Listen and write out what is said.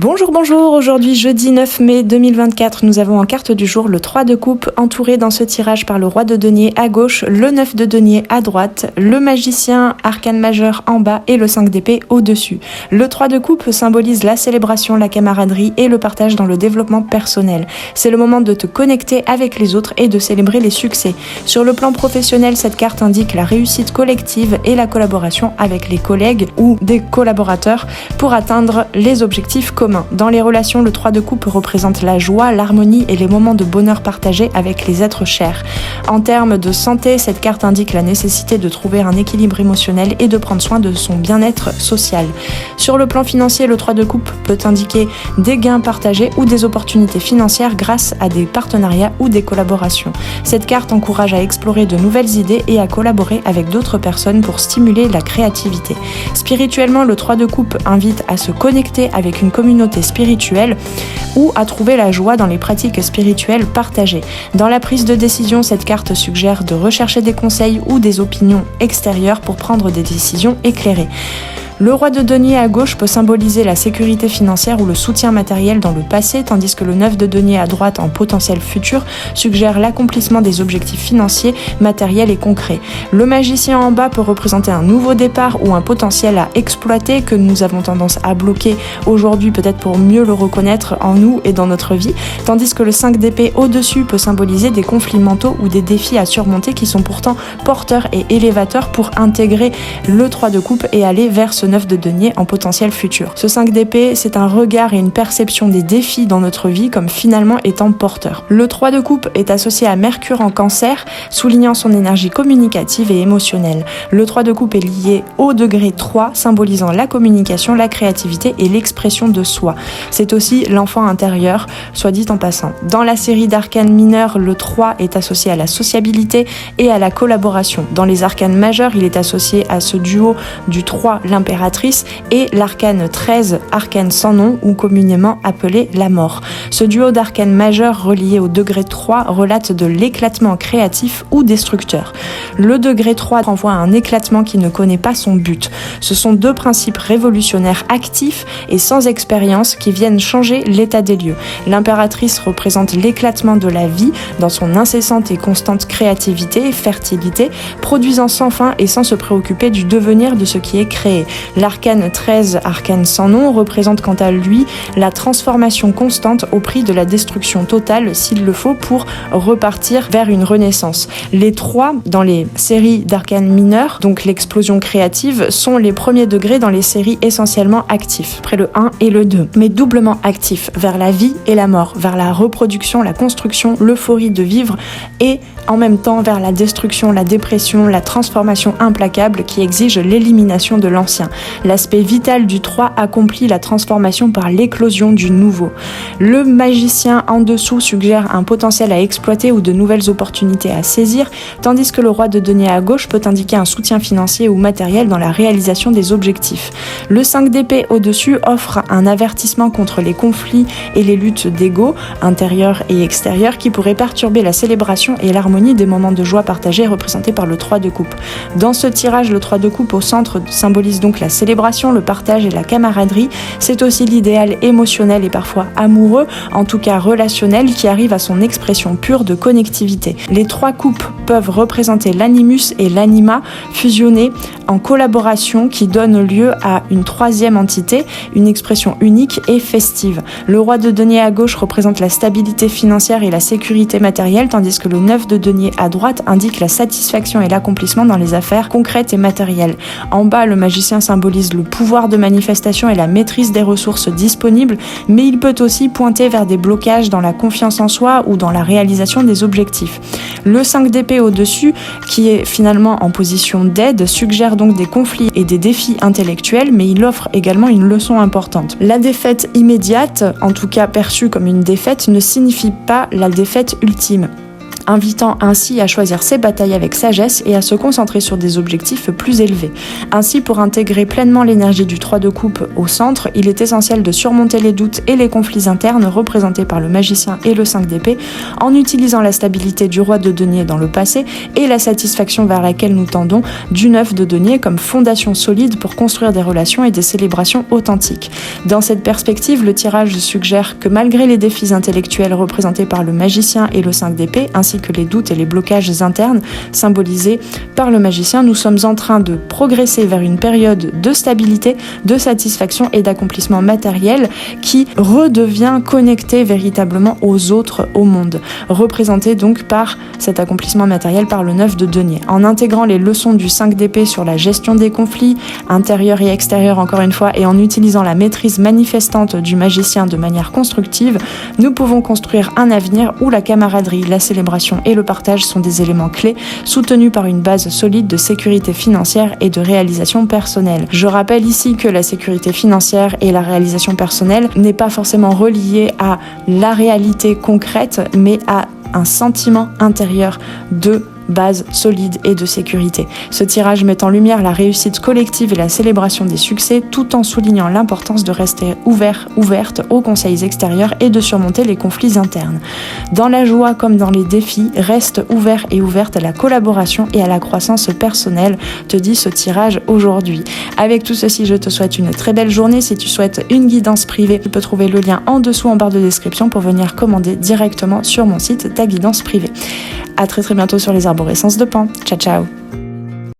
Bonjour, aujourd'hui jeudi 9 mai 2024, nous avons en carte du jour le 3 de coupe entouré dans ce tirage par le roi de denier à gauche, le 9 de denier à droite, le magicien arcane majeur en bas et le 5 d'épée au-dessus. Le 3 de coupe symbolise la célébration, la camaraderie et le partage dans le développement personnel. C'est le moment de te connecter avec les autres et de célébrer les succès. Sur le plan professionnel, cette carte indique la réussite collective et la collaboration avec les collègues ou des collaborateurs pour atteindre les objectifs communs. Dans les relations, le 3 de coupe représente la joie, l'harmonie et les moments de bonheur partagés avec les êtres chers. En termes de santé, cette carte indique la nécessité de trouver un équilibre émotionnel et de prendre soin de son bien-être social. Sur le plan financier, le 3 de coupe peut indiquer des gains partagés ou des opportunités financières grâce à des partenariats ou des collaborations. Cette carte encourage à explorer de nouvelles idées et à collaborer avec d'autres personnes pour stimuler la créativité. Spirituellement, le 3 de coupe invite à se connecter avec une communauté spirituelle ou à trouver la joie dans les pratiques spirituelles partagées. Dans la prise de décision, cette carte suggère de rechercher des conseils ou des opinions extérieures pour prendre des décisions éclairées. Le roi de denier à gauche peut symboliser la sécurité financière ou le soutien matériel dans le passé, tandis que le 9 de denier à droite en potentiel futur suggère l'accomplissement des objectifs financiers, matériels et concrets. Le magicien en bas peut représenter un nouveau départ ou un potentiel à exploiter que nous avons tendance à bloquer aujourd'hui, peut-être pour mieux le reconnaître en nous et dans notre vie, tandis que le 5 d'épée au-dessus peut symboliser des conflits mentaux ou des défis à surmonter qui sont pourtant porteurs et élévateurs pour intégrer le 3 de coupe et aller vers ce 9 de denier en potentiel futur. Ce 5 d'épée, c'est un regard et une perception des défis dans notre vie comme finalement étant porteurs. Le 3 de coupe est associé à Mercure en Cancer, soulignant son énergie communicative et émotionnelle. Le 3 de coupe est lié au degré 3, symbolisant la communication, la créativité et l'expression de soi. C'est aussi l'enfant intérieur, soit dit en passant. Dans la série d'arcanes mineurs, le 3 est associé à la sociabilité et à la collaboration. Dans les arcanes majeurs, il est associé à ce duo du 3, l'impératrice, et l'arcane 13, arcane sans nom ou communément appelé la mort. Ce duo d'arcanes majeurs relié au degré 3 relate de l'éclatement créatif ou destructeur. Le degré 3 renvoie à un éclatement qui ne connaît pas son but. Ce sont deux principes révolutionnaires actifs et sans expérience qui viennent changer l'état des lieux. L'impératrice représente l'éclatement de la vie dans son incessante et constante créativité et fertilité, produisant sans fin et sans se préoccuper du devenir de ce qui est créé. L'arcane 13, arcane sans nom, représente quant à lui la transformation constante au prix de la destruction totale s'il le faut pour repartir vers une renaissance. Les trois dans les séries d'arcanes mineurs, donc l'explosion créative, sont les premiers degrés dans les séries essentiellement actifs, après le 1 et le 2, mais doublement actifs vers la vie et la mort, vers la reproduction, la construction, l'euphorie de vivre et en même temps vers la destruction, la dépression, la transformation implacable qui exige l'élimination de l'ancien. L'aspect vital du 3 accomplit la transformation par l'éclosion du nouveau. Le magicien en dessous suggère un potentiel à exploiter ou de nouvelles opportunités à saisir, tandis que le roi de denier à gauche peut indiquer un soutien financier ou matériel dans la réalisation des objectifs. Le 5 d'épée au-dessus offre un avertissement contre les conflits et les luttes d'ego, intérieurs et extérieurs, qui pourraient perturber la célébration et l'harmonie des moments de joie partagés représentés par le 3 de coupe. Dans ce tirage, le 3 de coupe au centre symbolise donc la célébration, le partage et la camaraderie. C'est aussi l'idéal émotionnel et parfois amoureux, en tout cas relationnel, qui arrive à son expression pure de connectivité. Les 3 coupes peuvent représenter l'animus et l'anima fusionnés en collaboration qui donne lieu à une troisième entité, une expression unique et festive. Le roi de denier à gauche représente la stabilité financière et la sécurité matérielle, tandis que le 9 de denier à droite indique la satisfaction et l'accomplissement dans les affaires concrètes et matérielles. En bas, le magicien symbolise le pouvoir de manifestation et la maîtrise des ressources disponibles, mais il peut aussi pointer vers des blocages dans la confiance en soi ou dans la réalisation des objectifs. Le 5 d'épée au-dessus, qui est finalement en position d'aide, suggère donc des conflits et des défis intellectuels, mais il offre également une leçon importante. La défaite immédiate, en tout cas perçue comme une défaite, ne signifie pas la défaite ultime. invitant ainsi à choisir ses batailles avec sagesse et à se concentrer sur des objectifs plus élevés. Ainsi, pour intégrer pleinement l'énergie du 3 de coupe au centre, il est essentiel de surmonter les doutes et les conflits internes représentés par le magicien et le 5 d'épée, en utilisant la stabilité du roi de denier dans le passé et la satisfaction vers laquelle nous tendons du 9 de denier comme fondation solide pour construire des relations et des célébrations authentiques. Dans cette perspective, le tirage suggère que malgré les défis intellectuels représentés par le magicien et le 5 d'épée, ainsi que les doutes et les blocages internes symbolisés par le magicien, nous sommes en train de progresser vers une période de stabilité, de satisfaction et d'accomplissement matériel qui redevient connecté véritablement aux autres, au monde, représenté donc par cet accomplissement matériel par le 9 de denier. En intégrant les leçons du 5 d'épée sur la gestion des conflits, intérieurs et extérieurs encore une fois, et en utilisant la maîtrise manifestante du magicien de manière constructive, nous pouvons construire un avenir où la camaraderie, la célébration et le partage sont des éléments clés, soutenus par une base solide de sécurité financière et de réalisation personnelle. Je rappelle ici que la sécurité financière et la réalisation personnelle n'est pas forcément reliée à la réalité concrète, mais à un sentiment intérieur de base solide et de sécurité. Ce tirage met en lumière la réussite collective et la célébration des succès, tout en soulignant l'importance de rester ouverte aux conseils extérieurs et de surmonter les conflits internes. Dans la joie comme dans les défis, reste ouvert et ouverte à la collaboration et à la croissance personnelle, te dit ce tirage aujourd'hui. Avec tout ceci, je te souhaite une très belle journée. Si tu souhaites une guidance privée, tu peux trouver le lien en dessous en barre de description pour venir commander directement sur mon site ta guidance privée. À très bientôt sur les arborescences de Pan. Ciao ciao.